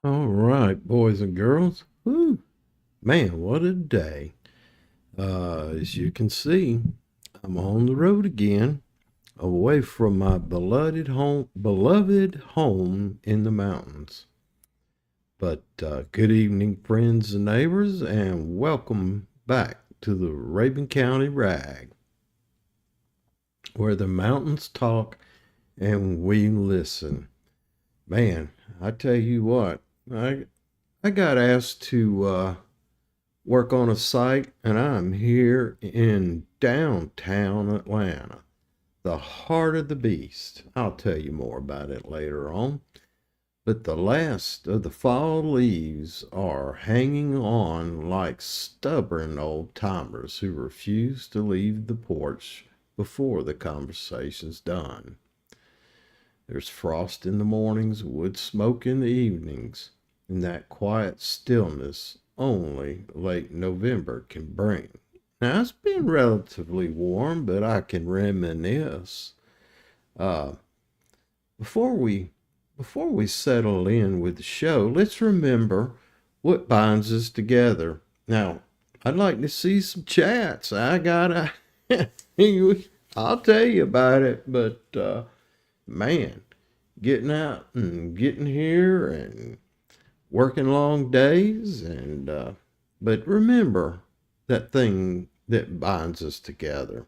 All right, boys and girls. Whew, man, what a day. As you can see, I'm on the road again, away from my beloved home in the mountains. But good evening, friends and neighbors, and welcome back to the Rabun County Rag, where the mountains talk and we listen. Man, I tell you what, I got asked to work on a site, and I'm here in downtown Atlanta, the heart of the beast. I'll tell you more about it later on. But the last of the fall leaves are hanging on like stubborn old timers who refuse to leave the porch before the conversation's done. There's frost in the mornings, wood smoke in the evenings, and that quiet stillness only late November can bring. Now, it's been relatively warm, but I can reminisce. Uh, before we before we settle in with the show, let's remember what binds us together. Now, I'd like to see some chats. I gotta, I'll tell you about it, but man, getting out and getting here and working long days but remember that thing that binds us together.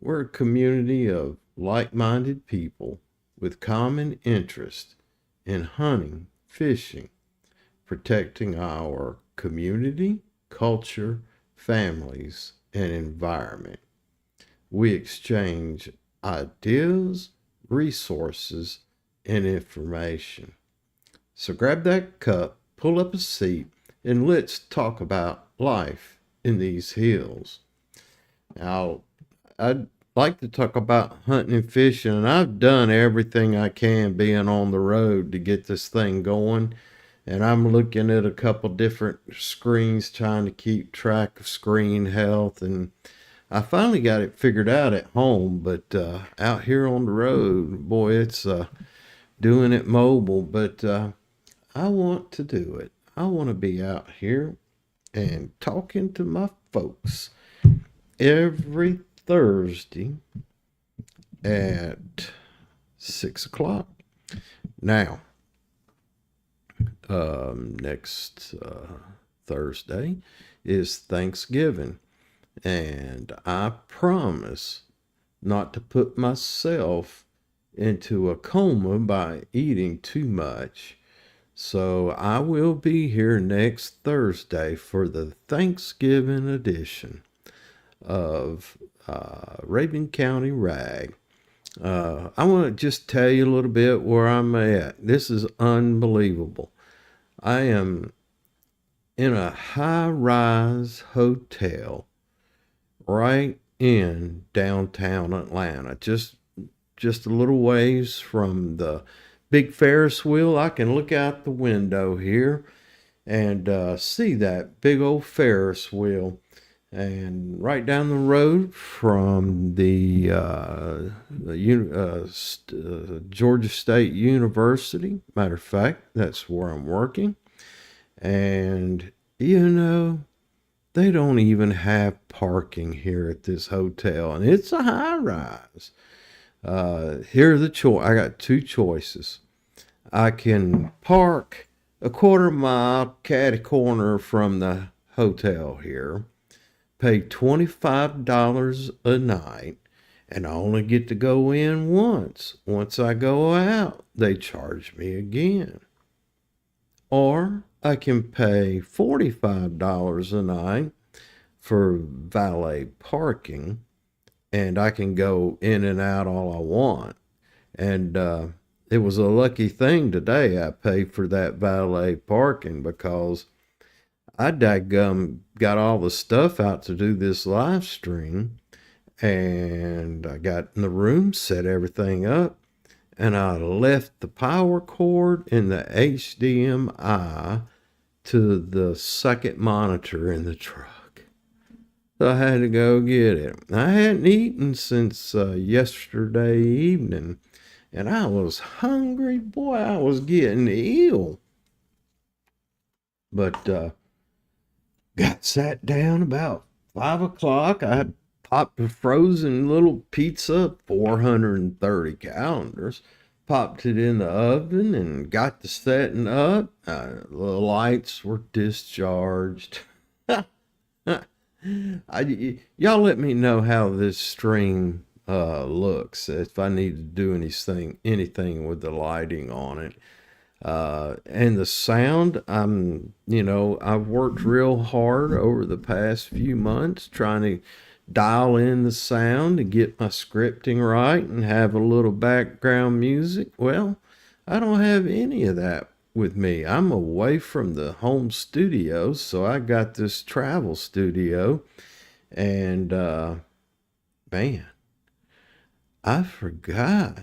We're a community of like-minded people with common interest in hunting, fishing, protecting our community, culture, families, and environment. We exchange ideas, resources, and information. So grab that cup, pull up a seat, and let's talk about life in these hills. Now, I'd like to talk about hunting and fishing, and I've done everything I can being on the road to get this thing going. And I'm looking at a couple different screens trying to keep track of screen health. And I finally got it figured out at home, but out here on the road, boy, it's doing it mobile. But I want to do it. I want to be out here and talking to my folks every Thursday at 6 o'clock. Now, next Thursday is Thanksgiving, and I promise not to put myself into a coma by eating too much. So I will be here next Thursday for the Thanksgiving edition of Rabun County Rag. I want to just tell you a little bit where I'm at. This is unbelievable. I am in a high-rise hotel right in downtown Atlanta, just a little ways from the big Ferris wheel. I can look out the window here and see that big old Ferris wheel. And right down the road from the Georgia State University, matter of fact, that's where I'm working. And, they don't even have parking here at this hotel, and it's a high rise. Here are the I got two choices. I can park a quarter mile catty corner from the hotel here, pay $25 a night, and I only get to go in once. Once I go out, they charge me again. Or I can pay $45 a night for valet parking, and I can go in and out all I want. And it was a lucky thing today I paid for that valet parking, because I dadgum got all the stuff out to do this live stream, and I got in the room, set everything up, and I left the power cord in the HDMI to the second monitor in the truck. So I had to go get it. I hadn't eaten since yesterday evening, and I was hungry. Boy, I was getting ill. But got sat down about 5 o'clock. I popped a frozen little pizza, 430 calories. Popped it in the oven and got the setting up. The lights were discharged. Y'all let me know how this stream looks. If I need to do anything with the lighting on it. And the sound, I've worked real hard over the past few months trying to dial in the sound to get my scripting right and have a little background music. Well, I don't have any of that with me. I'm away from the home studio, so I got this travel studio, and man, I forgot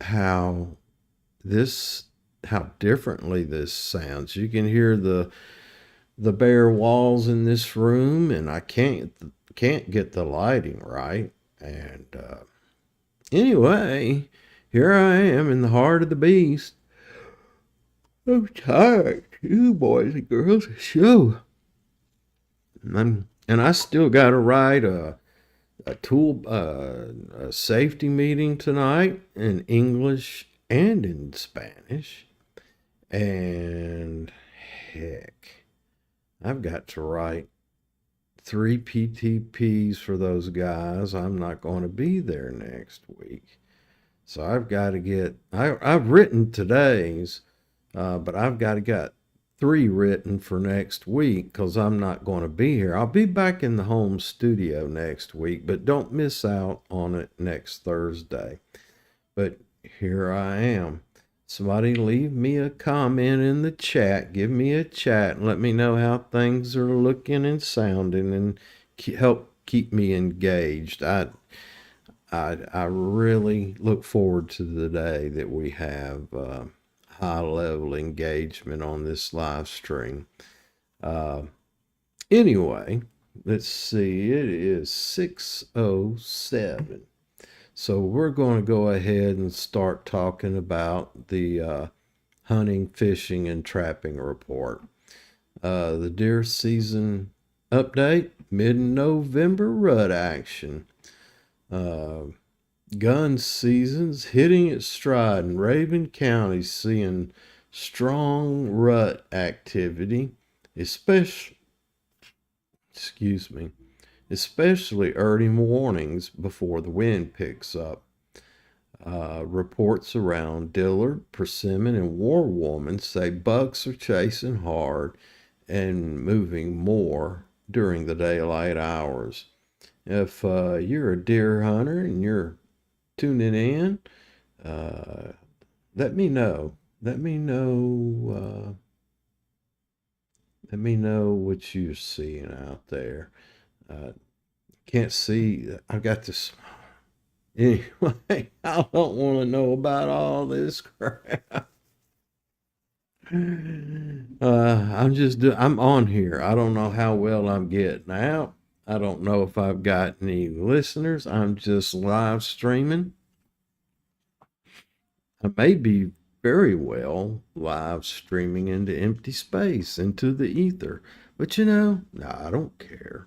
how how differently this sounds. You can hear the bare walls in this room, and I can't get the lighting right. And anyway, here I am in the heart of the beast. I'm tired, you boys and girls. So, and I still got to write a safety meeting tonight in English and in Spanish. And heck, I've got to write 3 PTPs for those guys. I'm not going to be there next week. So I've got to I've written today's, but I've got to get 3 written for next week because I'm not going to be here. I'll be back in the home studio next week, but don't miss out on it next Thursday. But here I am. Somebody leave me a comment in the chat. Give me a chat and let me know how things are looking and sounding, and help keep me engaged. I really look forward to the day that we have high level engagement on this live stream. Anyway, let's see. It is 6:07. So we're going to go ahead and start talking about the hunting, fishing, and trapping report. The deer season update, mid-November rut action. Gun season's hitting its stride in Raven County, seeing strong rut activity, especially early mornings before the wind picks up. Reports around Dillard, Persimmon, and Warwoman say bucks are chasing hard and moving more during the daylight hours. If you're a deer hunter and you're tuning in, let me know. Let me know what you're seeing out there. Can't see. I've got this. Anyway, I don't want to know about all this crap. I'm on here. I don't know how well I'm getting out. I don't know if I've got any listeners. I'm just live streaming. I may be very well live streaming into empty space, into the ether. But no, I don't care.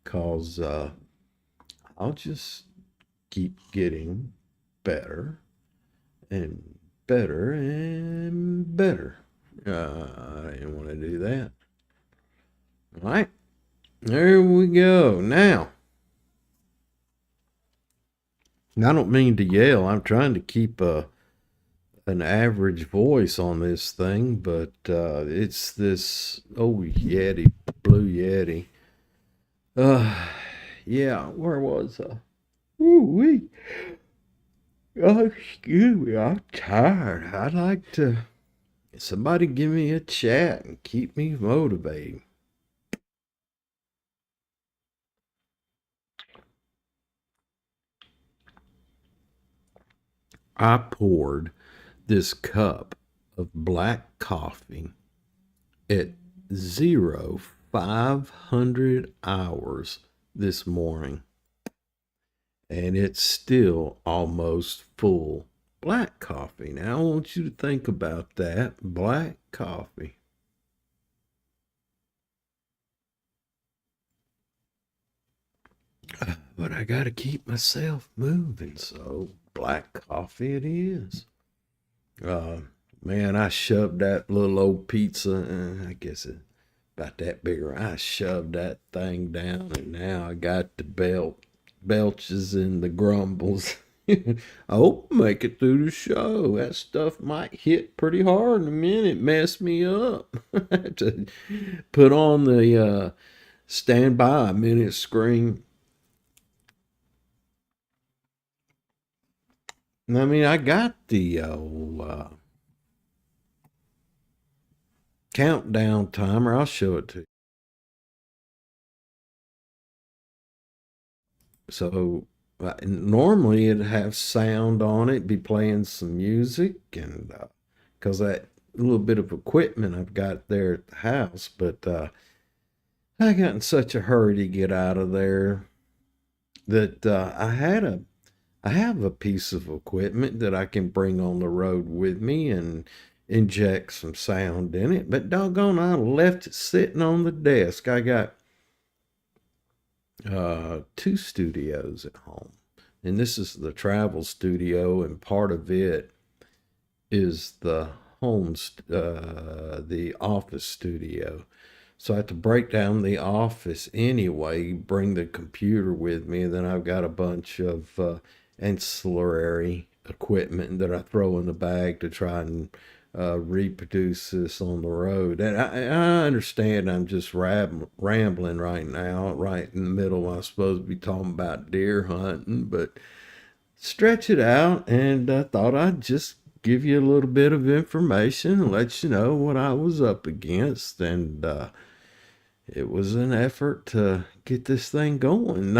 Because I'll just keep getting better and better and better. I didn't want to do that. All right, there we go. Now, I don't mean to yell. I'm trying to keep an average voice on this thing, but it's this Yeti, Blue Yeti. Yeah, where was I? Ooh-wee. Oh, excuse me, I'm tired. I'd like to somebody give me a chat and keep me motivated. I poured this cup of black coffee at 0500 hours this morning, and it's still almost full black coffee. Now, I want you to think about that. Black coffee. But I got to keep myself moving, so black coffee it is. Uh, Man, I shoved that little old pizza, I guess it's about that bigger. I shoved that thing down, and now I got the belches and the grumbles. I hope I make it through the show. That stuff might hit pretty hard in a minute, mess me up. I have to put on the stand by a minute screen. I mean, I got the countdown timer. I'll show it to you. So normally it'd have sound on it, be playing some music, and because that little bit of equipment I've got there at the house, but I got in such a hurry to get out of there that I have a piece of equipment that I can bring on the road with me and inject some sound in it. But doggone, I left it sitting on the desk. I got two studios at home, and this is the travel studio, and part of it is the office studio. So I have to break down the office anyway, bring the computer with me, and then I've got a bunch of ancillary equipment that I throw in the bag to try and reproduce this on the road. And I understand I'm just rambling right now, right in the middle. I'm supposed to be talking about deer hunting, but stretch it out, and I thought I'd just give you a little bit of information and let you know what I was up against. And it was an effort to get this thing going.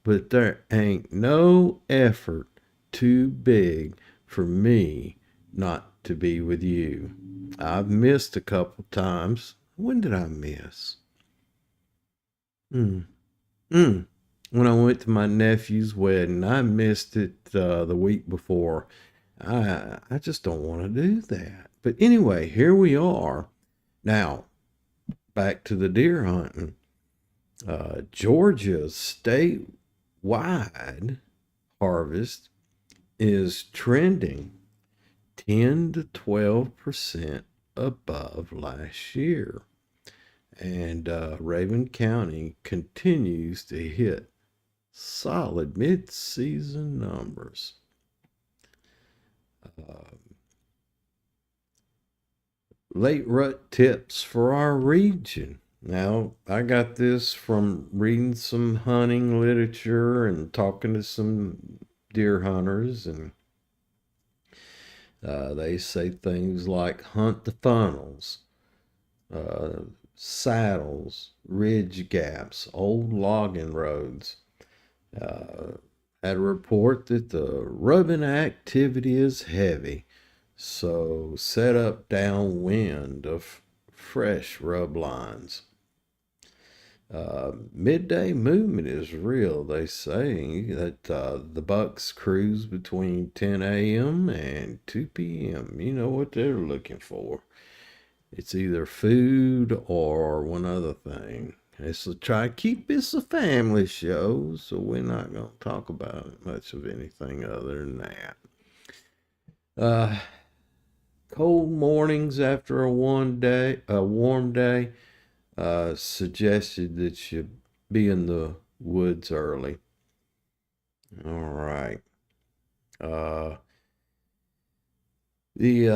But there ain't no effort too big for me not to be with you. I've missed a couple times. When did I miss? Mm, mm. When I went to my nephew's wedding, I missed it the week before. I just don't want to do that. But anyway, here we are. Now, back to the deer hunting. Georgia's statewide harvest is trending 10 to 12% above last year. And Raven County continues to hit solid mid-season numbers. Late rut tips for our region. Now, I got this from reading some hunting literature and talking to some deer hunters, and they say things like hunt the funnels, saddles, ridge gaps, old logging roads. Had a report that the rubbing activity is heavy, so set up downwind of fresh rub lines. Midday movement is real. They say that the bucks cruise between 10 a.m. and 2 p.m. You know what they're looking for. It's either food or one other thing. It's to try to keep this a family show, so we're not going to talk about much of anything other than that. Cold mornings after a warm day, suggested that you be in the woods early. All right. The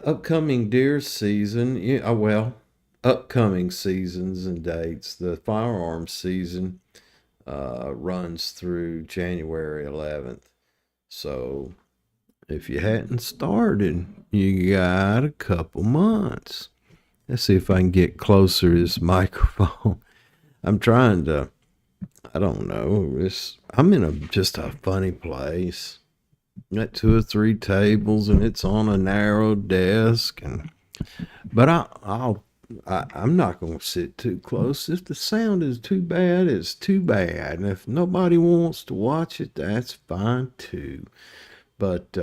upcoming deer season, upcoming seasons and dates. The firearm season runs through January 11th. So if you hadn't started, you got a couple months. Let's see if I can get closer to this microphone. I'm trying to, I don't know, I'm in just a funny place. Got 2 or 3 tables, and it's on a narrow desk, but I'm not going to sit too close. If the sound is too bad, it's too bad, and if nobody wants to watch it, that's fine too. But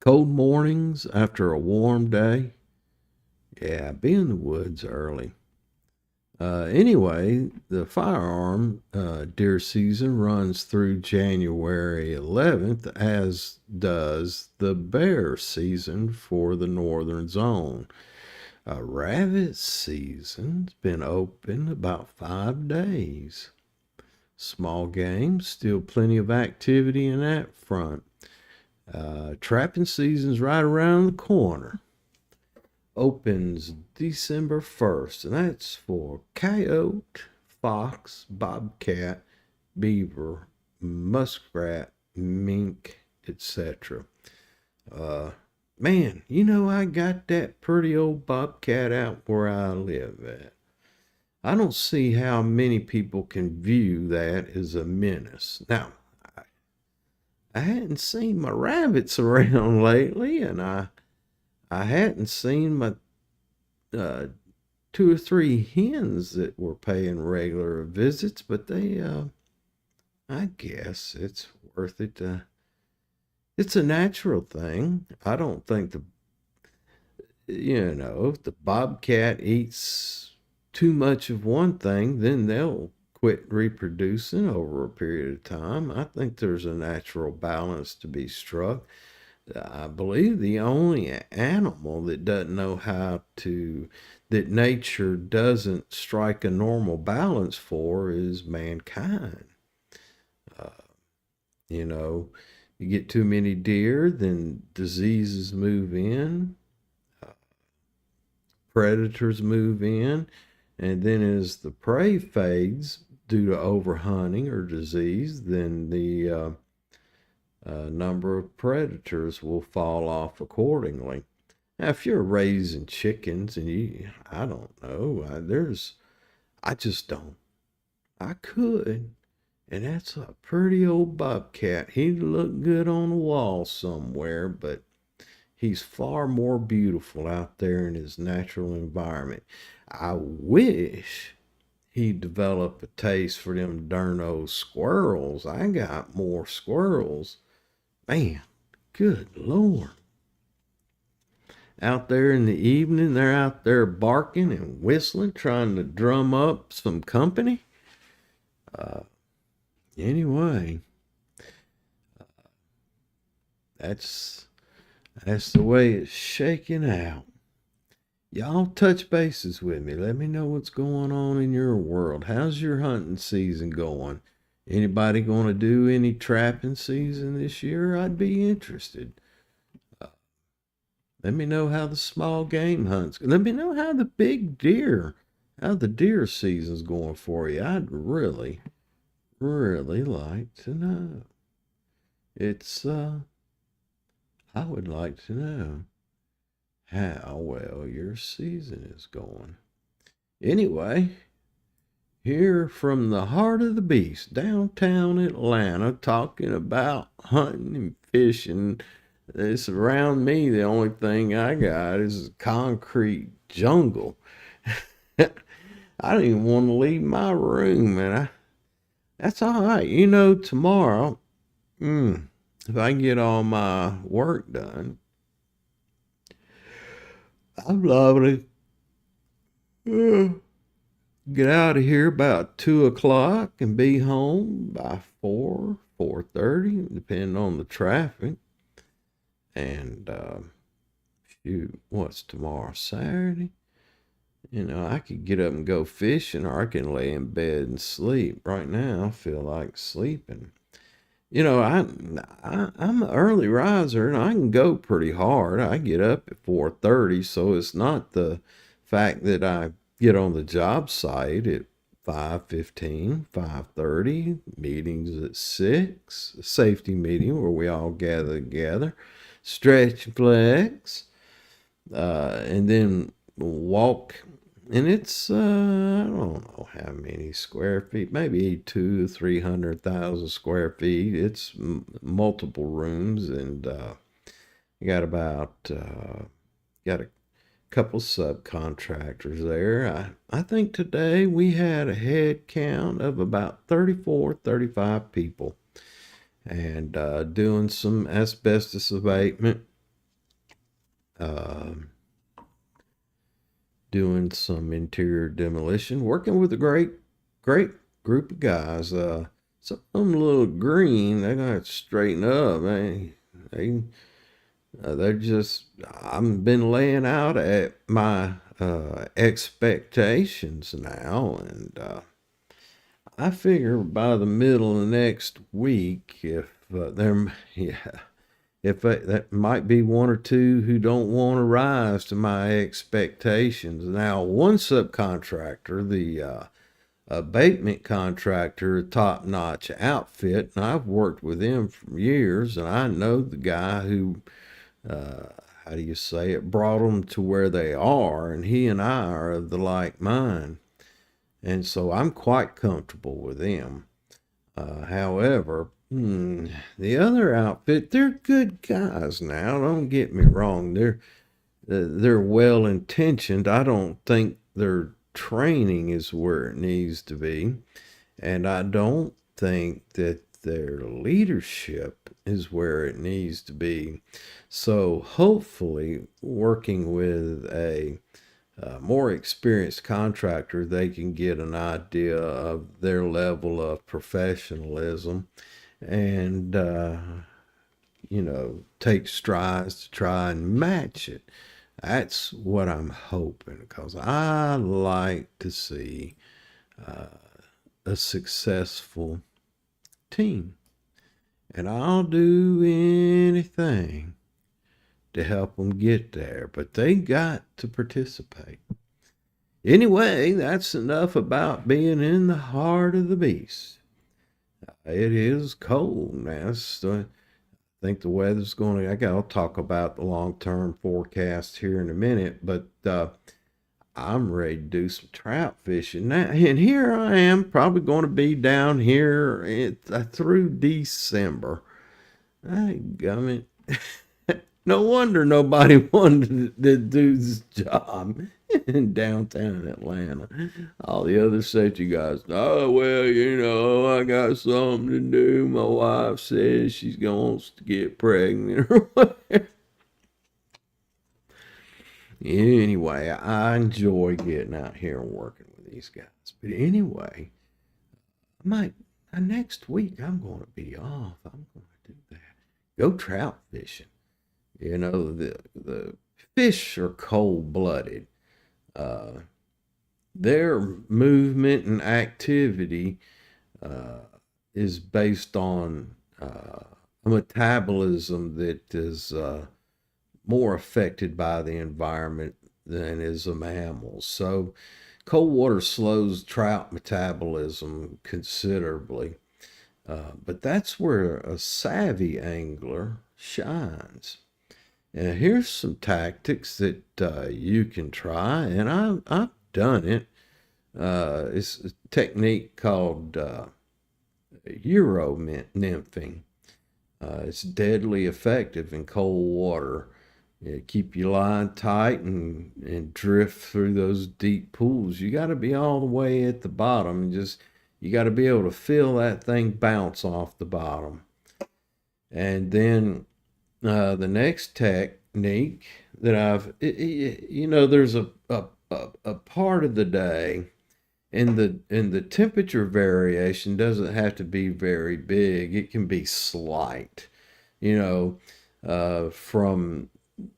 Cold mornings after a warm day. Yeah, be in the woods early. Anyway, the firearm deer season runs through January 11th, as does the bear season for the northern zone. Rabbit season's been open about 5 days. Small game, still plenty of activity in that front. Trapping season's right around the corner. Opens December 1st, and that's for coyote, fox, bobcat, beaver, muskrat, mink, etc. Man, I got that pretty old bobcat out where I live at. I don't see how many people can view that as a menace. Now, I hadn't seen my rabbits around lately, and I hadn't seen my uh, 2 or 3 hens that were paying regular visits, but I guess it's worth it. It's a natural thing. I don't think if the bobcat eats too much of one thing, then they'll quit reproducing over a period of time. I think there's a natural balance to be struck. I believe the only animal that doesn't know that nature doesn't strike a normal balance for is mankind. Uh, you know, you get too many deer, then diseases move in, uh, predators move in, and then as the prey fades due to overhunting or disease, then the number of predators will fall off accordingly. Now, if you're raising chickens and I don't know, I just don't. I could, and that's a pretty old bobcat. He'd look good on a wall somewhere, but he's far more beautiful out there in his natural environment. I wish he'd develop a taste for them darn old squirrels. I got more squirrels. Man, good Lord. Out there in the evening, they're out there barking and whistling, trying to drum up some company. Uh, anyway, that's the way it's shaking out. Y'all touch bases with me. Let me know what's going on in your world. How's your hunting season going? Anybody going to do any trapping season this year? I'd be interested. Let me know how the small game hunts. Let me know how how the deer season's going for you. I'd really, really like to know. I would like to know how well your season is going. Anyway, here from the heart of the beast, downtown Atlanta, talking about hunting and fishing. It's around me. The only thing I got is a concrete jungle. I don't even want to leave my room, and that's all right. Tomorrow, if I can get all my work done, I'm liable to get out of here about 2 o'clock and be home by 4:30, depending on the traffic. And shoot, what's tomorrow? Saturday? I could get up and go fishing, or I can lay in bed and sleep. Right now, I feel like sleeping. I'm an early riser, and I can go pretty hard. I get up at 4:30, so it's not the fact that I get on the job site at 5:15, 5:30, meetings at 6, a safety meeting where we all gather together, stretch and flex, and then walk. And it's, I don't know how many square feet, maybe 200,000 to 300,000 square feet. It's multiple rooms, and got got a couple subcontractors there. I think today we had a head count of about 34, 35 people, and doing some asbestos abatement. Um, Doing some interior demolition, working with a great group of guys. Some of them a little green. They're gonna have to straighten up. They they're just. I've been laying out at my expectations now, and I figure by the middle of next week, if there, yeah, if that might be one or two who don't want to rise to my expectations. Now, one subcontractor, the abatement contractor, top notch outfit, and I've worked with him for years, and I know the guy who, how do you say it, brought them to where they are, and he and I are of the like mind. And so I'm quite comfortable with them. However, the other outfit, they're good guys now. Don't get me wrong. They're well intentioned. I don't think their training is where it needs to be, and I don't think that their leadership is where it needs to be. So hopefully, working with a more experienced contractor, they can get an idea of their level of professionalism and, take strides to try and match it. That's what I'm hoping, because I like to see a successful team. And I'll do anything to help them get there, but they got to participate. Anyway, that's enough about being in the heart of the beast. It is cold now. I think the weather's going to, I'll talk about the long-term forecast here in a minute, but I'm ready to do some trout fishing now. And here I am, probably going to be down here through December. Gummit. No wonder nobody wanted to do this job in downtown Atlanta. All the other safety guys, oh, well, I got something to do. My wife says she wants to get pregnant or whatever. Anyway, I enjoy getting out here and working with these guys. But anyway, next week I'm going to be off. I'm going to do that. Go trout fishing. The fish are cold-blooded. Their movement and activity is based on a metabolism that is more affected by the environment than is a mammal. So cold water slows trout metabolism considerably. But that's where a savvy angler shines. And here's some tactics that you can try, and I've done it. It's a technique called Euro nymphing. It's deadly effective in cold water. Keep your line tight and drift through those deep pools. You got to be all the way at the bottom, and you got to be able to feel that thing bounce off the bottom. And then the next technique that there's a part of the day, and the temperature variation doesn't have to be very big. It can be slight, from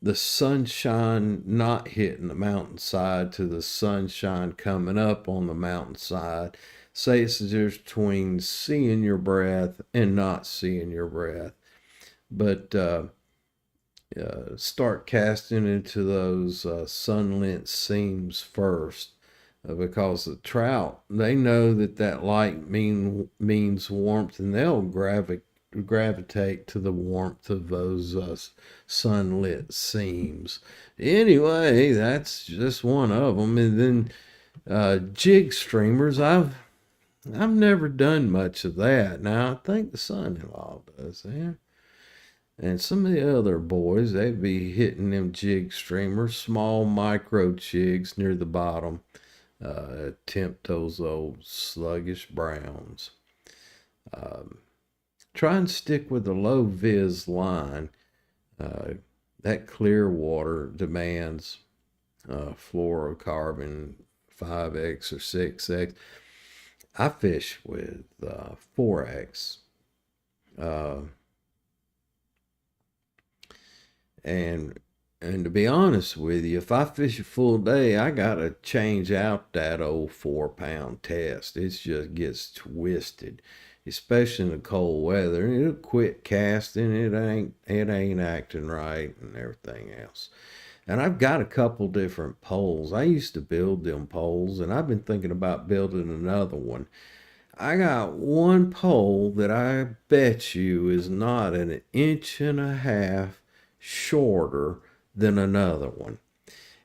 the sunshine not hitting the mountainside to the sunshine coming up on the mountainside. Say it's just between seeing your breath and not seeing your breath. But start casting into those sunlit seams first, because the trout, they know that light means warmth, and they'll gravitate to the warmth of those sunlit seams. Anyway, that's just one of them. And then jig streamers, I've never done much of that. Now I think the son-in-law does that. And some of the other boys, they'd be hitting them jig streamers, small micro jigs near the bottom. Tempt those old sluggish browns. Try and stick with a low vis line. that clear water demands fluorocarbon 5x or 6x. I fish with 4x. Uh, and and to be honest with you, if I fish a full day, I gotta change out that old 4 pound test. It just gets twisted, especially in the cold weather. And it'll quit casting. It ain't acting right and everything else. And I've got a couple different poles. I used to build them poles, and I've been thinking about building another one. I got one pole that I bet you is not an inch and a half shorter than another one.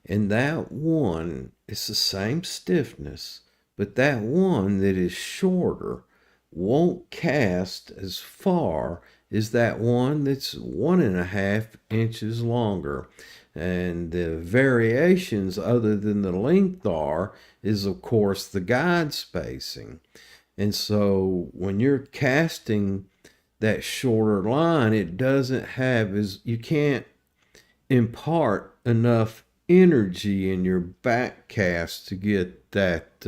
And that one is the same stiffness, but that one that is shorter won't cast as far as that one that's 1.5 inches longer. And the variations, other than the length, is of course the guide spacing. And so when you're casting that shorter line, it doesn't have as you can't impart enough energy in your back cast to get that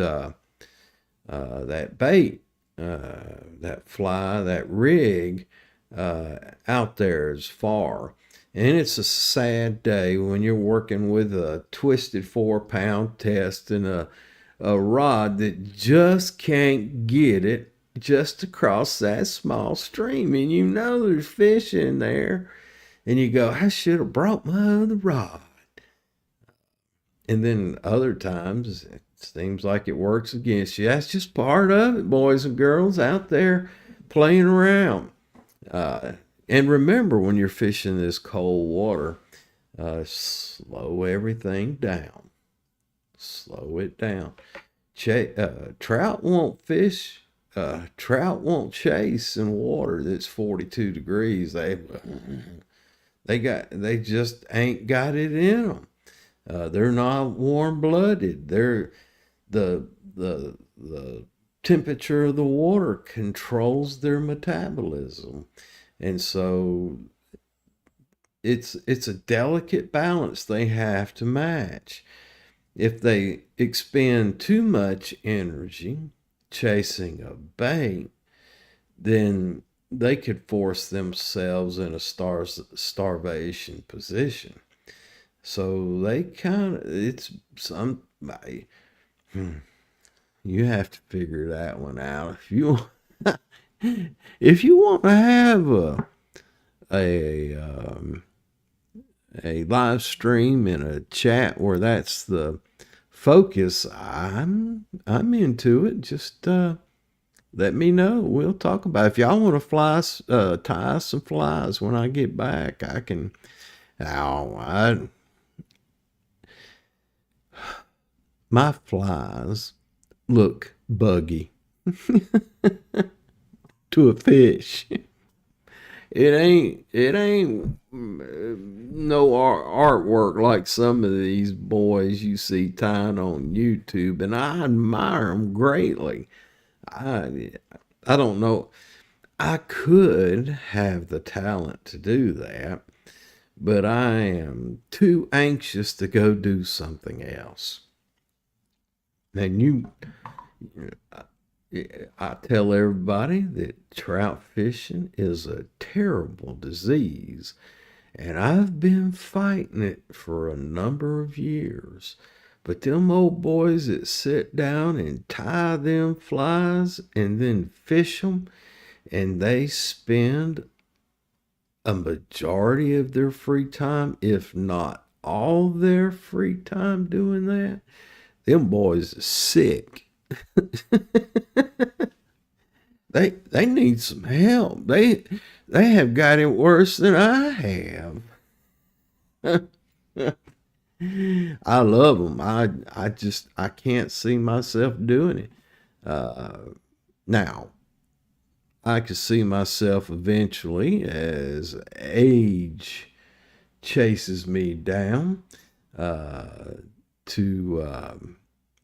bait, that fly, that rig out there as far. And it's a sad day when you're working with a twisted 4 pound test and a rod that just can't get it just across that small stream. And you know there's fish in there. And you go, I should have brought my other rod. And then other times it seems like it works against you. That's just part of it, boys and girls out there playing around. And remember, when you're fishing this cold water, slow everything down. Slow it down. Trout won't fish. Trout won't chase in water that's 42 degrees. They just ain't got it in them. They're not warm blooded. The temperature of the water controls their metabolism, and so it's a delicate balance they have to match. If they expend too much energy chasing a bait, then they could force themselves in a starvation position. So they it's somebody, you have to figure that one out. If you want to have a live stream and a chat where that's the focus, I'm into it. Just let me know. We'll talk about it. If y'all want to tie some flies when I get back, I can. My flies look buggy to a fish. It ain't no artwork like some of these boys you see tying on YouTube, and I admire them greatly. I don't know. I could have the talent to do that, but I am too anxious to go do something else. And I tell everybody that trout fishing is a terrible disease, and I've been fighting it for a number of years. But them old boys that sit down and tie them flies and then fish them, and they spend a majority of their free time, if not all their free time, doing that, them boys are sick. They need some help. They have got it worse than I have. I love them. I can't see myself doing it. Now I could see myself eventually, as age chases me down, to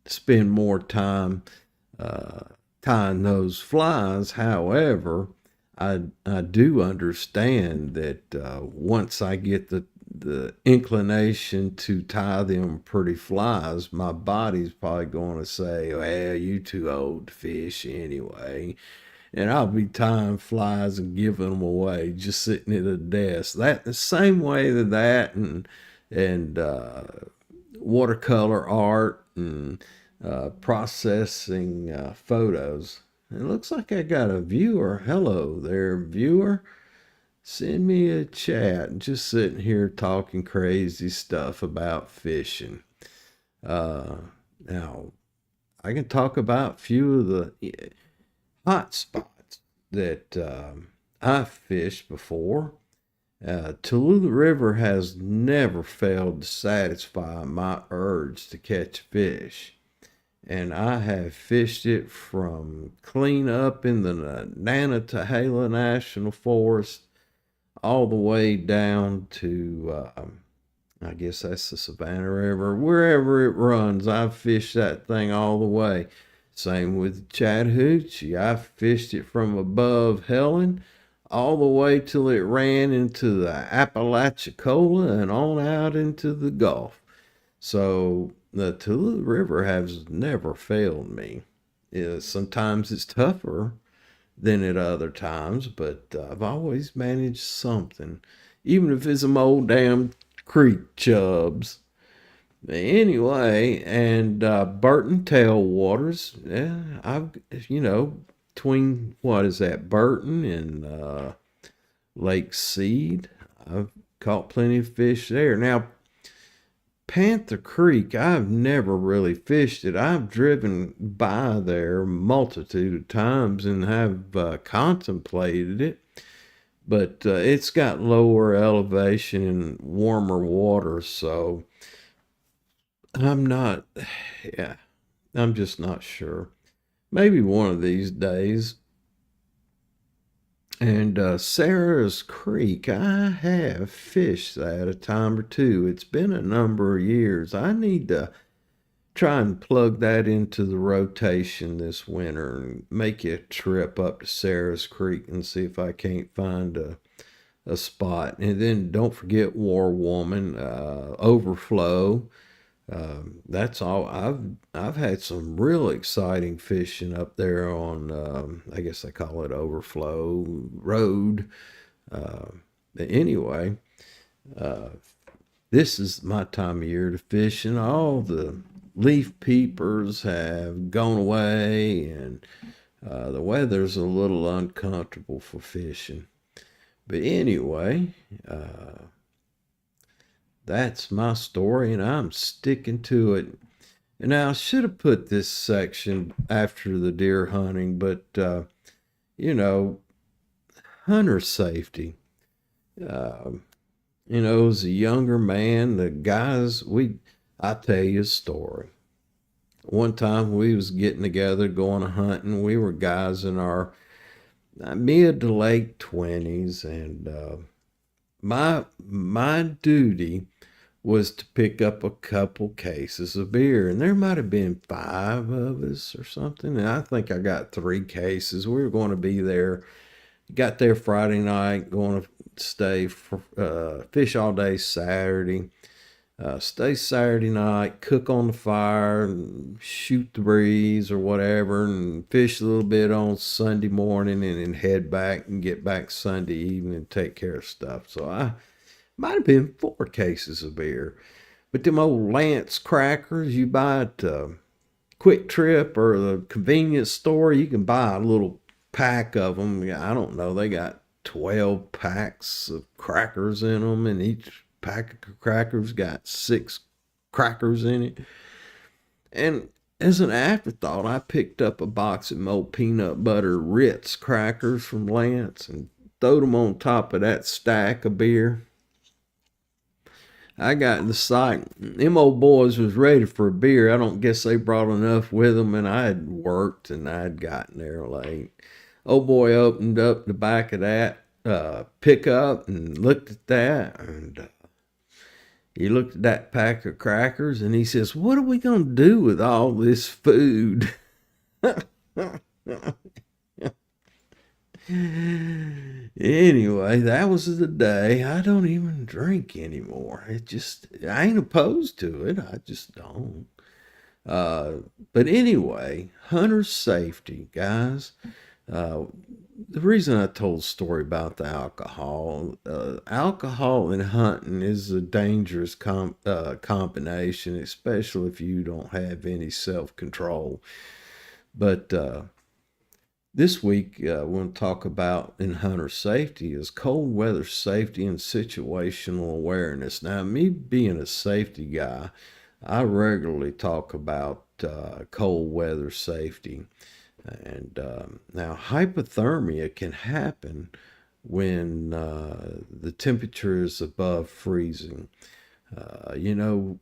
spend more time tying those flies. However, I do understand that once I get the inclination to tie them pretty flies, my body's probably going to say, well, you too old to fish anyway. And I'll be tying flies and giving them away, just sitting at a desk. That the same way that and watercolor art and processing photos. It looks like I got a viewer. Hello there, viewer. Send me a chat. Just sitting here talking crazy stuff about fishing. Uh, Now, I can talk about a few of the hot spots that I've fished before. Tallulah River has never failed to satisfy my urge to catch fish. And I have fished it from clean up in the Nantahala National Forest all the way down to, I guess that's the Savannah River, wherever it runs. I've fished that thing all the way. Same with Chattahoochee. I fished it from above Helen all the way till it ran into the Apalachicola and on out into the Gulf. So the Tallulah River has never failed me. Sometimes it's tougher than at other times, but I've always managed something, even if it's some old damn creek chubs. Anyway, and Burton tailwaters, yeah, between what is that, Burton and Lake Seed, I've caught plenty of fish there. Now, Panther Creek, I've never really fished it. I've driven by there a multitude of times and have contemplated it, but it's got lower elevation and warmer water, so I'm not, yeah, I'm just not sure. Maybe one of these days. And Sarah's Creek, I have fished that a time or two. It's been a number of years. I need to try and plug that into the rotation this winter and make a trip up to Sarah's Creek and see if I can't find a spot. And then don't forget War Woman, Overflow. That's all. I've had some real exciting fishing up there on I guess I call it Overflow Road. Uh, anyway, uh, this is my time of year to fish, and all the leaf peepers have gone away, and the weather's a little uncomfortable for fishing. But anyway, that's my story, and I'm sticking to it. And now I should have put this section after the deer hunting, but you know, hunter safety. Uh, as a younger man, the guys, I tell you a story. One time we was getting together, going hunting. We were guys in our mid to late 20s, and my duty was to pick up a couple cases of beer, and there might have been 5 of us or something, and I think I got 3 cases. We were going to be there, got there Friday night, going to stay for fish all day Saturday, stay Saturday night, cook on the fire, and shoot the breeze or whatever, and fish a little bit on Sunday morning, and then head back and get back Sunday evening and take care of stuff. So I might have been 4 cases of beer. But them old Lance crackers you buy at the Quick Trip or the convenience store, you can buy a little pack of them. I don't know, they got 12 packs of crackers in them, and each pack of crackers got 6 crackers in it. And as an afterthought, I picked up a box of old peanut butter Ritz crackers from Lance and throwed them on top of that stack of beer. I got in the site. Them old boys was ready for a beer. I don't guess they brought enough with them, and I had worked and I had gotten there late. Old boy opened up the back of that pickup and looked at that, and he looked at that pack of crackers, and he says, "What are we going to do with all this food?" Anyway, that was the day. I don't even drink anymore. I ain't opposed to it. I just don't. Uh, but anyway, hunter safety, guys. Uh, the reason I told a story about the alcohol and hunting is a dangerous combination, especially if you don't have any self control. But this week, I want to talk about in hunter safety is cold weather safety and situational awareness. Now, me being a safety guy, I regularly talk about cold weather safety. And now, hypothermia can happen when the temperature is above freezing. You know,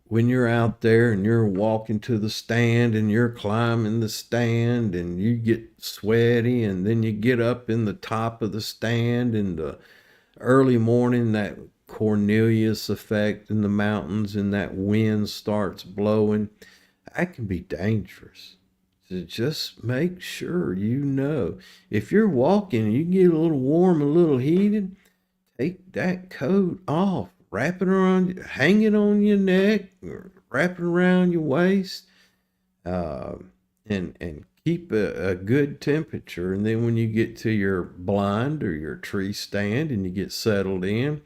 when you're out there and you're walking to the stand and you're climbing the stand and you get sweaty and then you get up in the top of the stand in the early morning, that Cornelius effect in the mountains and that wind starts blowing, that can be dangerous. So just make sure you know. If you're walking and you get a little warm, a little heated, take that coat off, wrap it around, hang it on your neck, or wrap it around your waist, uh, and keep a good temperature. And then when you get to your blind or your tree stand and you get settled in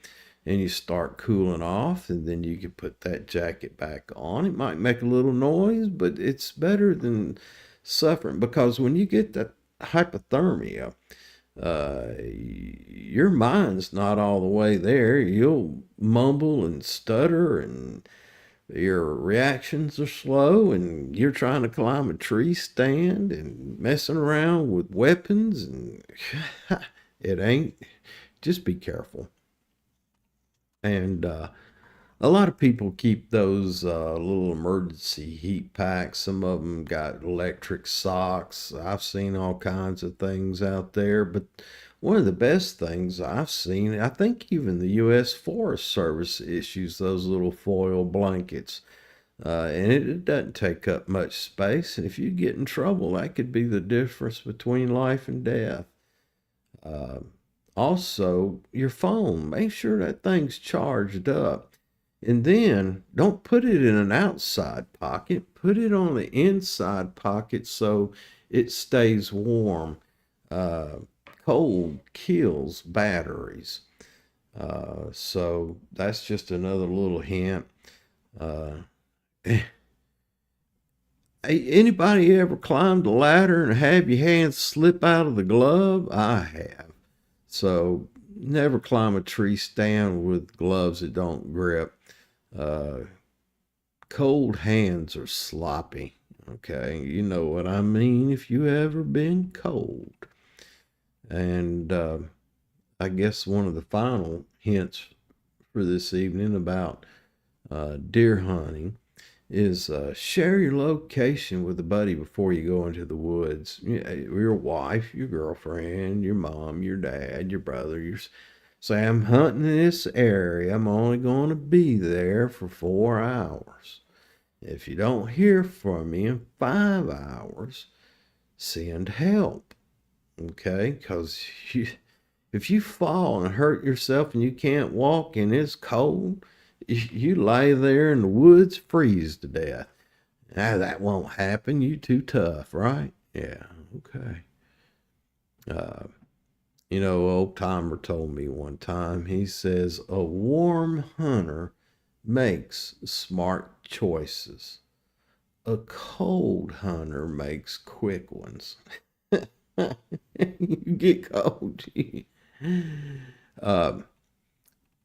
and you start cooling off, and then you can put that jacket back on. It might make a little noise, but it's better than suffering, because when you get that hypothermia, your mind's not all the way there. You'll mumble and stutter, and your reactions are slow, and you're trying to climb a tree stand and messing around with weapons, and it ain't. Just be careful. And a lot of people keep those little emergency heat packs. Some of them got electric socks. I've seen all kinds of things out there. But one of the best things I've seen, I think even the U.S. Forest Service issues those little foil blankets. And it doesn't take up much space. And if you get in trouble, that could be the difference between life and death. Uh, Also, your phone, make sure that thing's charged up. And then don't put it in an outside pocket, put it on the inside pocket so it stays warm. Uh, Cold kills batteries. So that's just another little hint. Uh, Anybody ever climbed a ladder and have your hands slip out of the glove? I have. So never climb a tree stand with gloves that don't grip. Uh, Cold hands are sloppy. Okay, you know what I mean if you ever been cold. And I guess one of the final hints for this evening about deer hunting is share your location with a buddy before you go into the woods. Your wife, your girlfriend, your mom, your dad, your brother. Say, I'm hunting in this area. I'm only going to be there for 4 hours. If you don't hear from me in 5 hours, send help. Okay? Because if you fall and hurt yourself and you can't walk and it's cold, you lay there in the woods, freeze to death. Now that won't happen. You too tough, right? Yeah, okay. Uh, old timer told me one time, he says, a warm hunter makes smart choices. A cold hunter makes quick ones. You get cold. uh,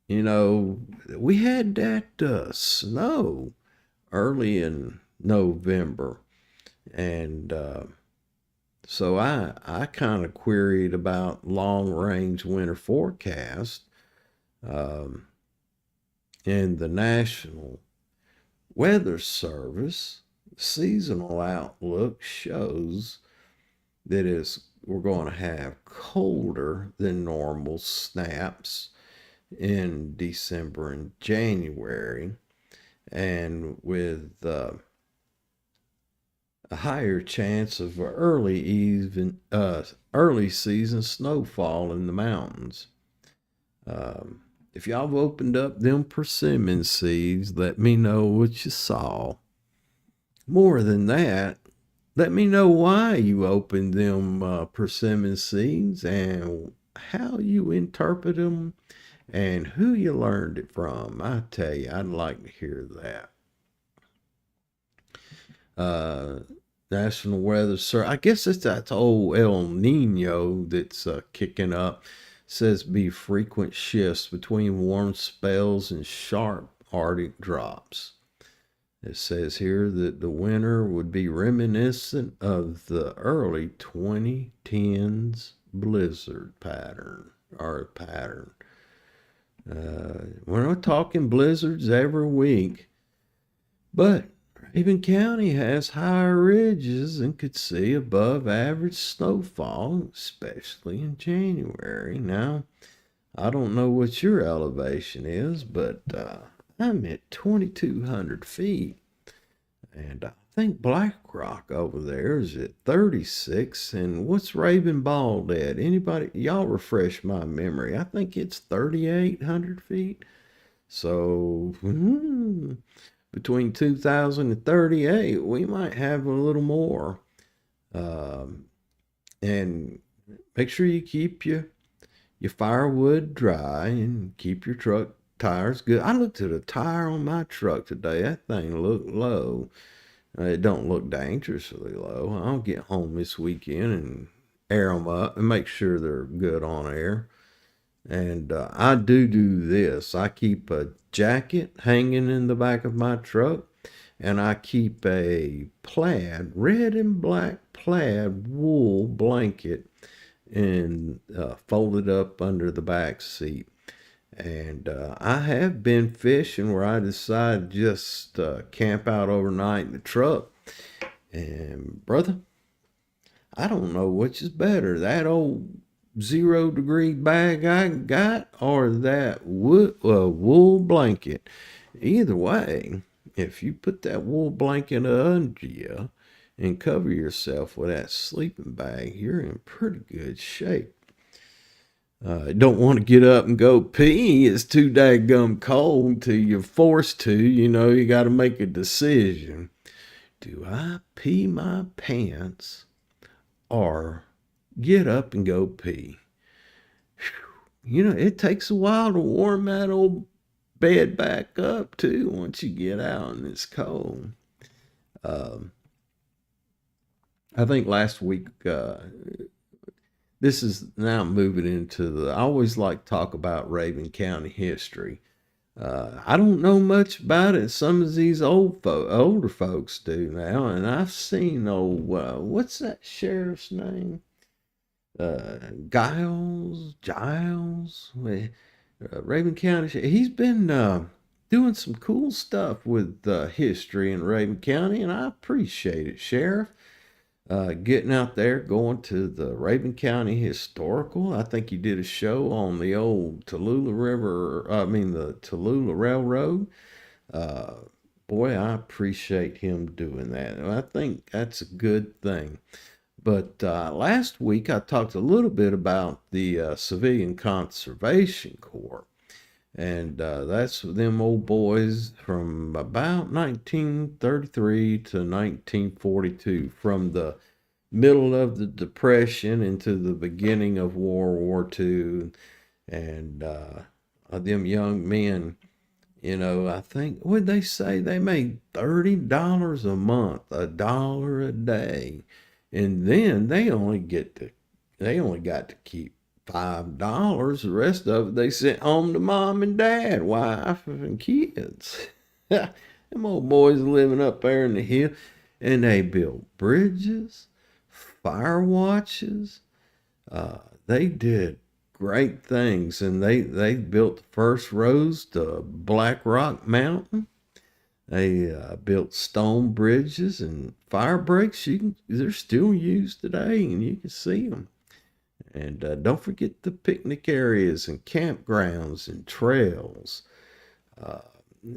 we had that snow early in November, and so I kind of queried about long range winter forecast, um, and the National Weather Service seasonal outlook shows that we're going to have colder than normal snaps in December and January, and with a higher chance of early season snowfall in the mountains. Um, If y'all have opened up them persimmon seeds, let me know what you saw. More than that, let me know why you opened them persimmon seeds and how you interpret them and who you learned it from. I tell you, I'd like to hear that. Uh, National Weather Service. I guess it's that old El Nino that's kicking up. Says be frequent shifts between warm spells and sharp Arctic drops. It says here that the winter would be reminiscent of the early 2010s blizzard pattern. We're not talking blizzards every week, but Raven County has higher ridges and could see above average snowfall, especially in January. Now, I don't know what your elevation is, but I'm at 2,200 feet. And I think Black Rock over there is at 36. And what's Raven Bald at? Anybody? Y'all refresh my memory. I think it's 3,800 feet. So, between 2,000 and 38, we might have a little more. And make sure you keep your firewood dry and keep your truck tires good. I looked at a tire on my truck today. That thing looked low. It don't look dangerously low. I'll get home this weekend and air them up and make sure they're good on air. And I do this. I keep a jacket hanging in the back of my truck, and I keep a plaid, red and black plaid wool blanket and folded up under the back seat. And I have been fishing where I decided to just camp out overnight in the truck. And brother, I don't know which is better, that old 0-degree bag I got or that wool blanket. Either way, if you put that wool blanket under you and cover yourself with that sleeping bag, you're in pretty good shape. Don't want to get up and go pee. It's too daggum cold till you're forced to. You got to make a decision. Do I pee my pants or get up and go pee? It takes a while to warm that old bed back up too once you get out and it's cold. I think last week, this is now moving into I always like to talk about Raven County history. I don't know much about it. Some of these older folks do now, and I've seen what's that sheriff's name? Giles, Raven County. He's been doing some cool stuff with history in Raven County, and I appreciate it, Sheriff. Getting out there, going to the Raven County Historical. I think he did a show on the old Tallulah the Tallulah Railroad. Boy, I appreciate him doing that. I think that's a good thing. But last week I talked a little bit about the Civilian Conservation Corps. And that's them old boys from about 1933 to 1942, from the middle of the Depression into the beginning of World War II. And them young men, I think, what'd they say? They made $30 a month, $1 a day. And then they only got to keep $5. The rest of it they sent home to mom and dad, wife and kids. Them old boys living up there in the hill, and they built bridges, fire watches. They did great things, and they built the first roads to Black Rock Mountain. They built stone bridges and fire breaks. They're still used today, and you can see them. And don't forget the picnic areas and campgrounds and trails.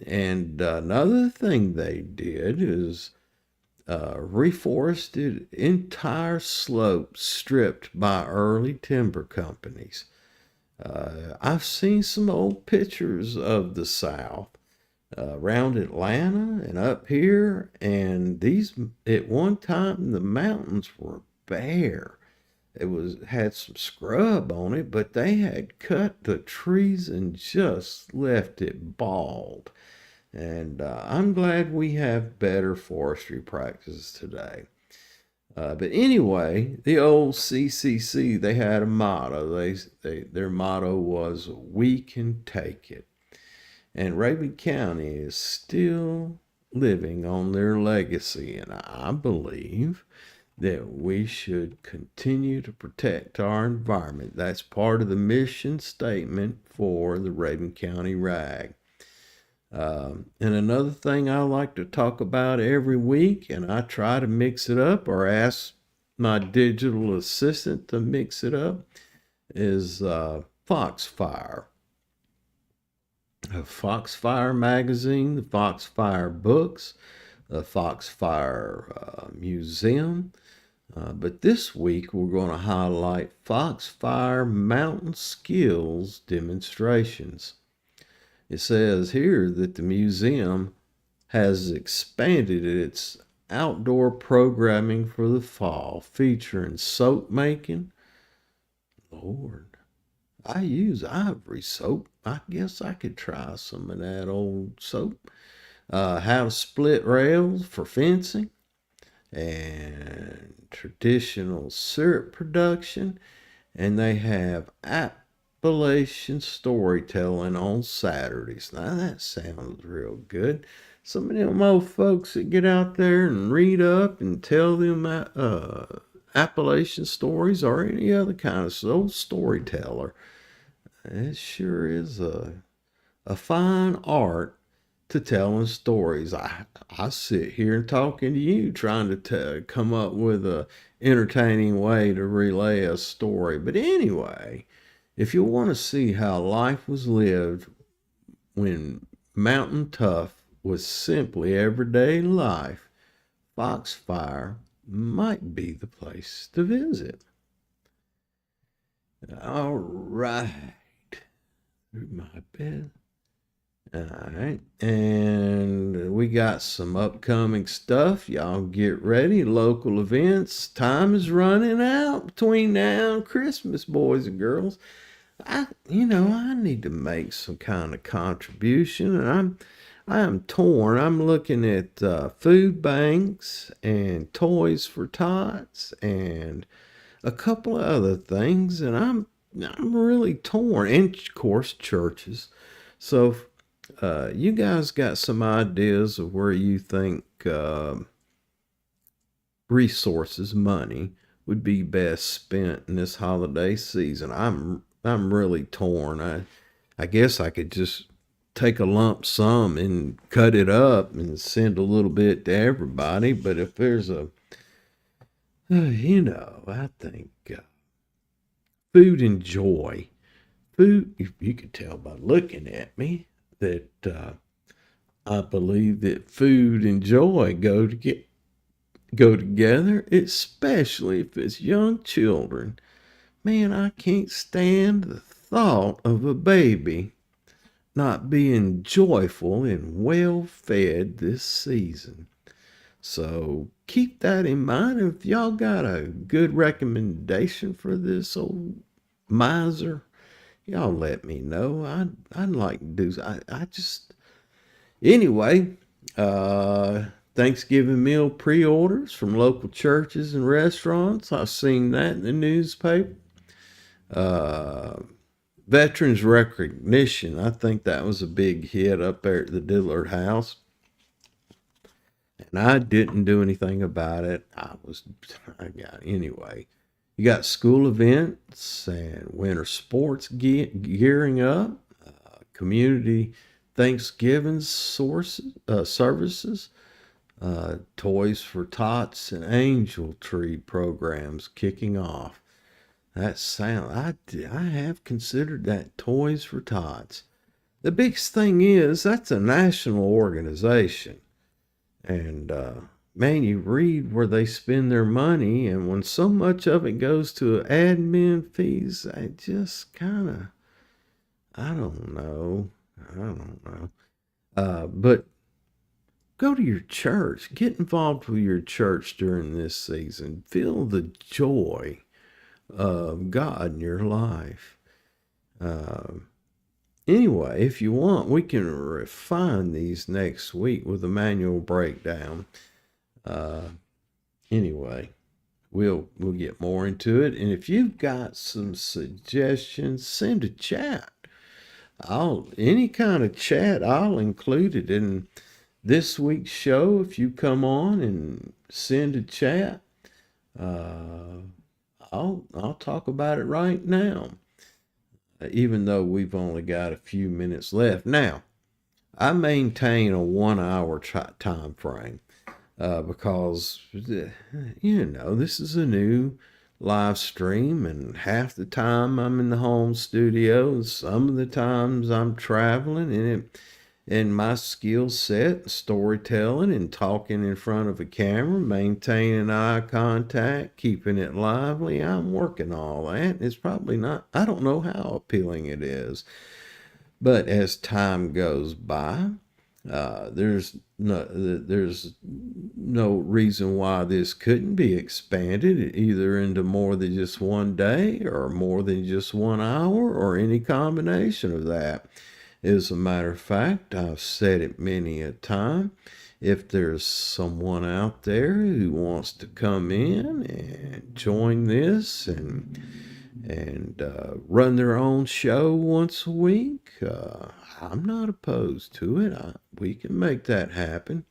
And another thing they did is reforested entire slopes stripped by early timber companies. I've seen some old pictures of the South around Atlanta and up here, and these at one time the mountains were bare. It was had some scrub on it, but they had cut the trees and just left it bald. And I'm glad we have better forestry practices today. But anyway, the old CCC, they had a motto. Their motto was, "We can take it." And Rabun County is still living on their legacy. And I believe that we should continue to protect our environment. That's part of the mission statement for the Rabun County RAG. And another thing I like to talk about every week, and I try to mix it up or ask my digital assistant to mix it up, is Foxfire. Foxfire magazine, the Foxfire books, the Foxfire museum. But this week we're going to highlight Foxfire mountain skills demonstrations. It says here that the museum has expanded its outdoor programming for the fall, featuring soap making. Lord, I use Ivory soap. I guess I could try some of that old soap. How to split rails for fencing, and traditional syrup production. And they have Appalachian storytelling on Saturdays. Now that sounds real good. Some of them old folks that get out there and read up and tell them Appalachian stories or any other kind of old storyteller. It sure is a fine art to telling stories. I sit here and talking to you trying to come up with a entertaining way to relay a story. But anyway, if you want to see how life was lived when mountain tough was simply everyday life, Foxfire might be the place to visit. All right. Through my bed. All right. And we got some upcoming stuff. Y'all get ready. Local events. Time is running out between now and Christmas, boys and girls. I need to make some kind of contribution, and I am torn. I'm looking at food banks and Toys for Tots and a couple of other things, and I'm really torn. And of course, churches. So, you guys got some ideas of where you think resources, money, would be best spent in this holiday season? I'm really torn. I guess I could just take a lump sum and cut it up and send a little bit to everybody. But if there's I think food and joy. Food, you could tell by looking at me that I believe that food and joy go together, especially if it's young children. Man, I can't stand the thought of a baby not being joyful and well fed this season. So keep that in mind. If y'all got a good recommendation for this old miser, y'all let me know. I'd like to do. I just anyway. Thanksgiving meal pre-orders from local churches and restaurants. I've seen that in the newspaper. Veterans recognition. I think that was a big hit up there at the Dillard House. And I didn't do anything about it. Anyway. You got school events and winter sports gearing up. Community Thanksgiving services. Toys for Tots and Angel Tree programs kicking off. I have considered that, Toys for Tots. The biggest thing is that's a national organization. And, man, you read where they spend their money, and when so much of it goes to admin fees, I just kind of I don't know. I don't know. But go to your church. Get involved with your church during this season. Feel the joy of God in your life. Uh, anyway, if you want, we can refine these next week with a manual breakdown. Uh, anyway, we'll get more into it. And if you've got some suggestions, send a chat. I'll any kind of chat, I'll include it in this week's show. If you come on and send a chat, uh, I'll talk about it right now. Even though we've only got a few minutes left now, I maintain a 1 hour time frame because this is a new live stream, and half the time I'm in the home studio, and some of the times I'm traveling, and my skill set, storytelling and talking in front of a camera, maintaining eye contact, keeping it lively, I'm working all that. It's probably not, I don't know how appealing it is. But as time goes by, there's no reason why this couldn't be expanded either into more than just one day or more than just 1 hour or any combination of that. As a matter of fact, I've said it many a time. If there's someone out there who wants to come in and join this and run their own show once a week, I'm not opposed to it. We can make that happen.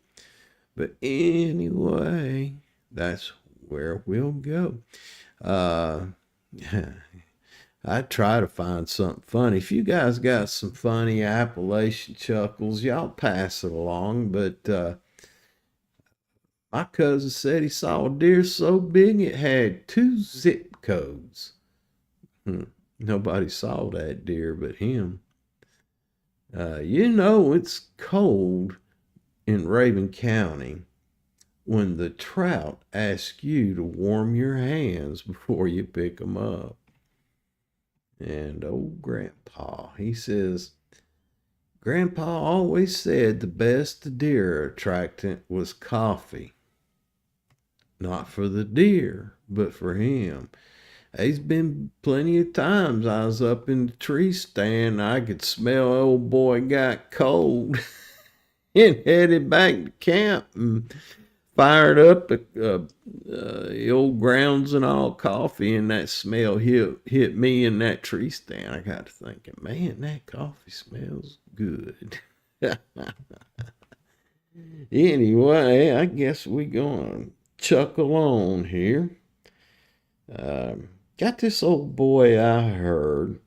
But anyway, that's where we'll go. Uh, I try to find something funny. If you guys got some funny Appalachian chuckles, y'all pass it along. But my cousin said he saw a deer so big it had 2 zip codes. Nobody saw that deer but him. It's cold in Rabun County when the trout ask you to warm your hands before you pick them up. And old Grandpa, he says, Grandpa always said the best deer attractant was coffee. Not for the deer, but for him. There's been plenty of times I was up in the tree stand, I could smell old boy got cold and headed back to camp and fired up the old grounds and all coffee, and that smell hit me in that tree stand. I got to thinking, man, that coffee smells good. Anyway, I guess we gonna chuckle on here. Got this old boy I heard.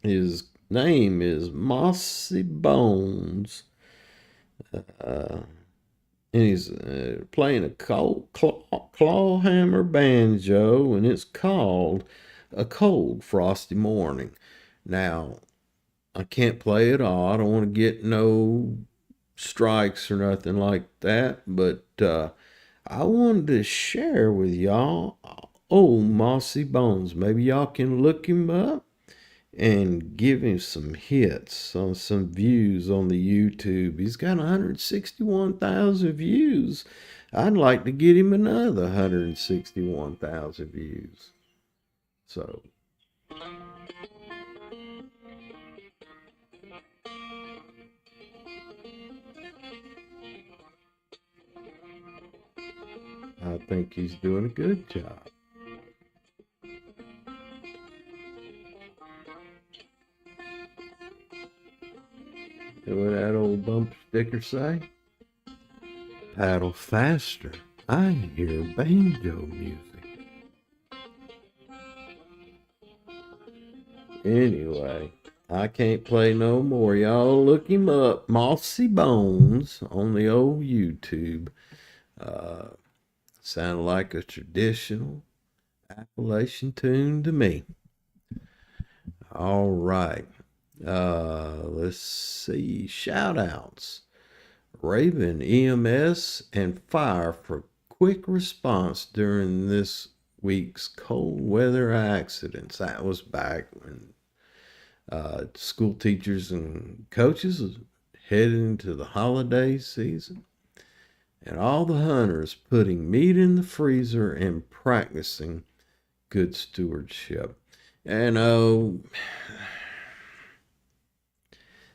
His name is Mossy Bones. And he's playing a claw hammer banjo, and it's called A Cold Frosty Morning. Now, I can't play it all. I don't want to get no strikes or nothing like that, but I wanted to share with y'all old Mossy Bones. Maybe y'all can look him up and give him some hits on some views on the YouTube. He's got 161,000 views. I'd like to get him another 161,000 views. So I think he's doing a good job. What that old bumper sticker say? Paddle faster. I hear banjo music. Anyway, I can't play no more. Y'all look him up. Mossy Bones on the old YouTube. Sounded like a traditional Appalachian tune to me. All right. Let's see. Shout outs. Raven EMS and Fire for quick response during this week's cold weather accidents. That was back when School teachers and coaches are heading into the holiday season, and all the hunters putting meat in the freezer and practicing good stewardship. And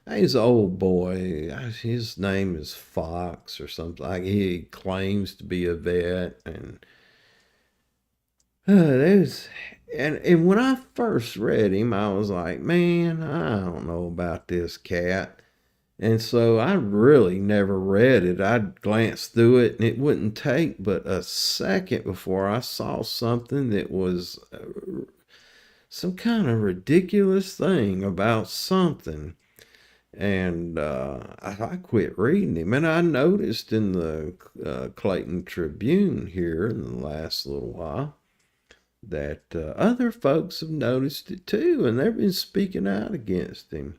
he's an old boy. His name is Fox or something. Like he claims to be a vet, and there's and when I first read him, I was like, man, I don't know about this cat. And so I really never read it. I'd glance through it, and it wouldn't take but a second before I saw something that was some kind of ridiculous thing about something. And I quit reading him. And I noticed in the Clayton Tribune here in the last little while that other folks have noticed it too, and they've been speaking out against him.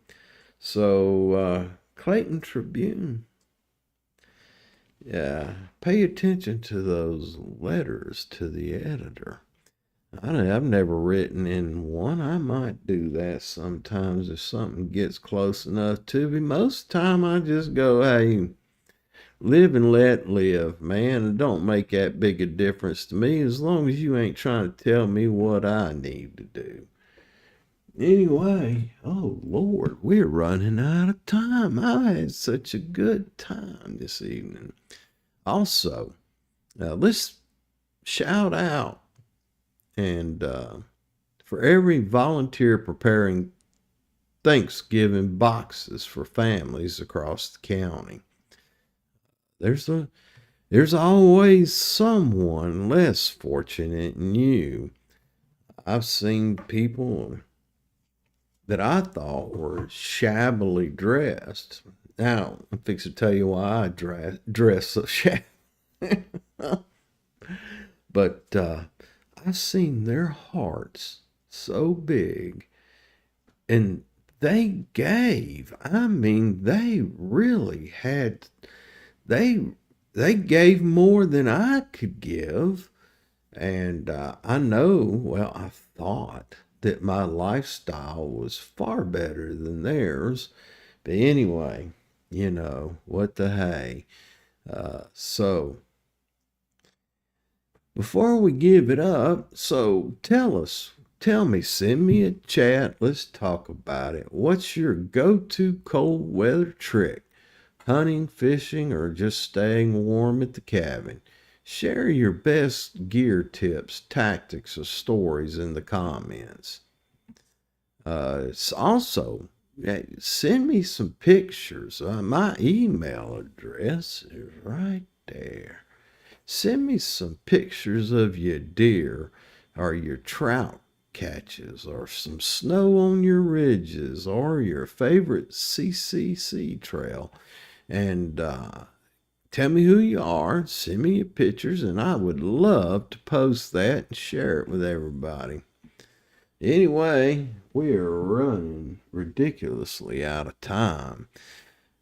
So, Clayton Tribune, yeah, pay attention to those letters to the editor. I've never written in one. I might do that sometimes if something gets close enough to me. Most time I just go, hey, live and let live, man. It don't make that big a difference to me as long as you ain't trying to tell me what I need to do. Anyway, oh Lord, we're running out of time. I had such a good time this evening. Also, let's shout out and for every volunteer preparing Thanksgiving boxes for families across the county. There's always someone less fortunate than you. I've seen people that I thought were shabbily dressed. Now, I'm fixing to tell you why I dress so shabby. But I've seen their hearts so big, and they gave. I mean, they really had. They gave more than I could give, and I know. Well, I thought that my lifestyle was far better than theirs, but anyway, what the hey. So before we give it up, so tell me, send me a chat. Let's talk about it. What's your go-to cold weather trick? Hunting, fishing, or just staying warm at the cabin? Share your best gear tips, tactics, or stories in the comments. Also, send me some pictures. My email address is right there. Send me some pictures of your deer or your trout catches or some snow on your ridges or your favorite CCC trail. And tell me who you are. Send me your pictures, and I would love to post that and share it with everybody. Anyway, we are running ridiculously out of time.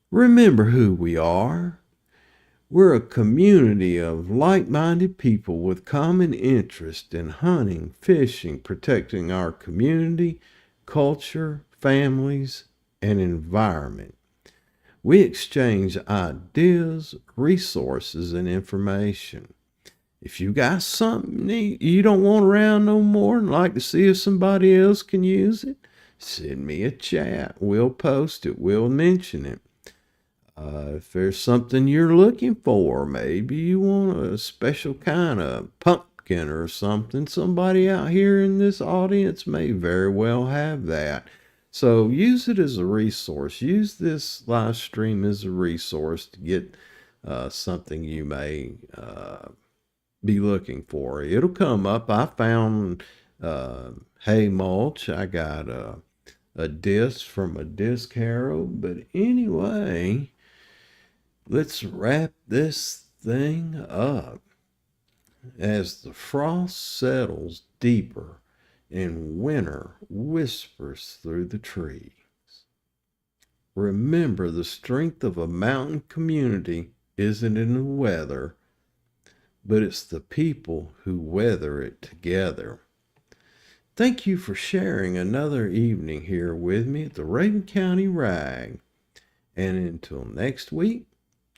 Remember who we are. We're a community of like-minded people with common interest in hunting, fishing, protecting our community, culture, families, and environment. We exchange ideas, resources, and information. If you got something you don't want around no more and like to see if somebody else can use it, send me a chat. We'll post it. We'll mention it. If there's something you're looking for, maybe you want a special kind of pumpkin or something, somebody out here in this audience may very well have that. So use it as a resource. Use this live stream as a resource to get something you may be looking for. It'll come up. I found hay mulch. I got a disc from a disc harrow. But anyway, let's wrap this thing up. As the frost settles deeper and winter whispers through the trees, remember the strength of a mountain community isn't in the weather, but it's the people who weather it together. Thank you for sharing another evening here with me at the Raven County Rag. And until next week,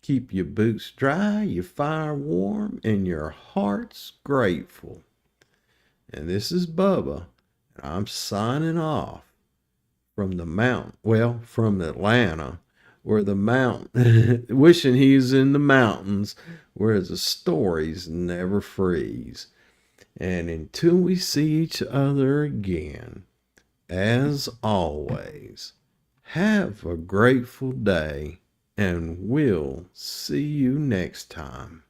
keep your boots dry, your fire warm, and your hearts grateful. And this is Bubba, and I'm signing off from the mountain, well, from Atlanta, where the mountain, wishing he's in the mountains, where the stories never freeze. And until we see each other again, as always, have a grateful day, and we'll see you next time.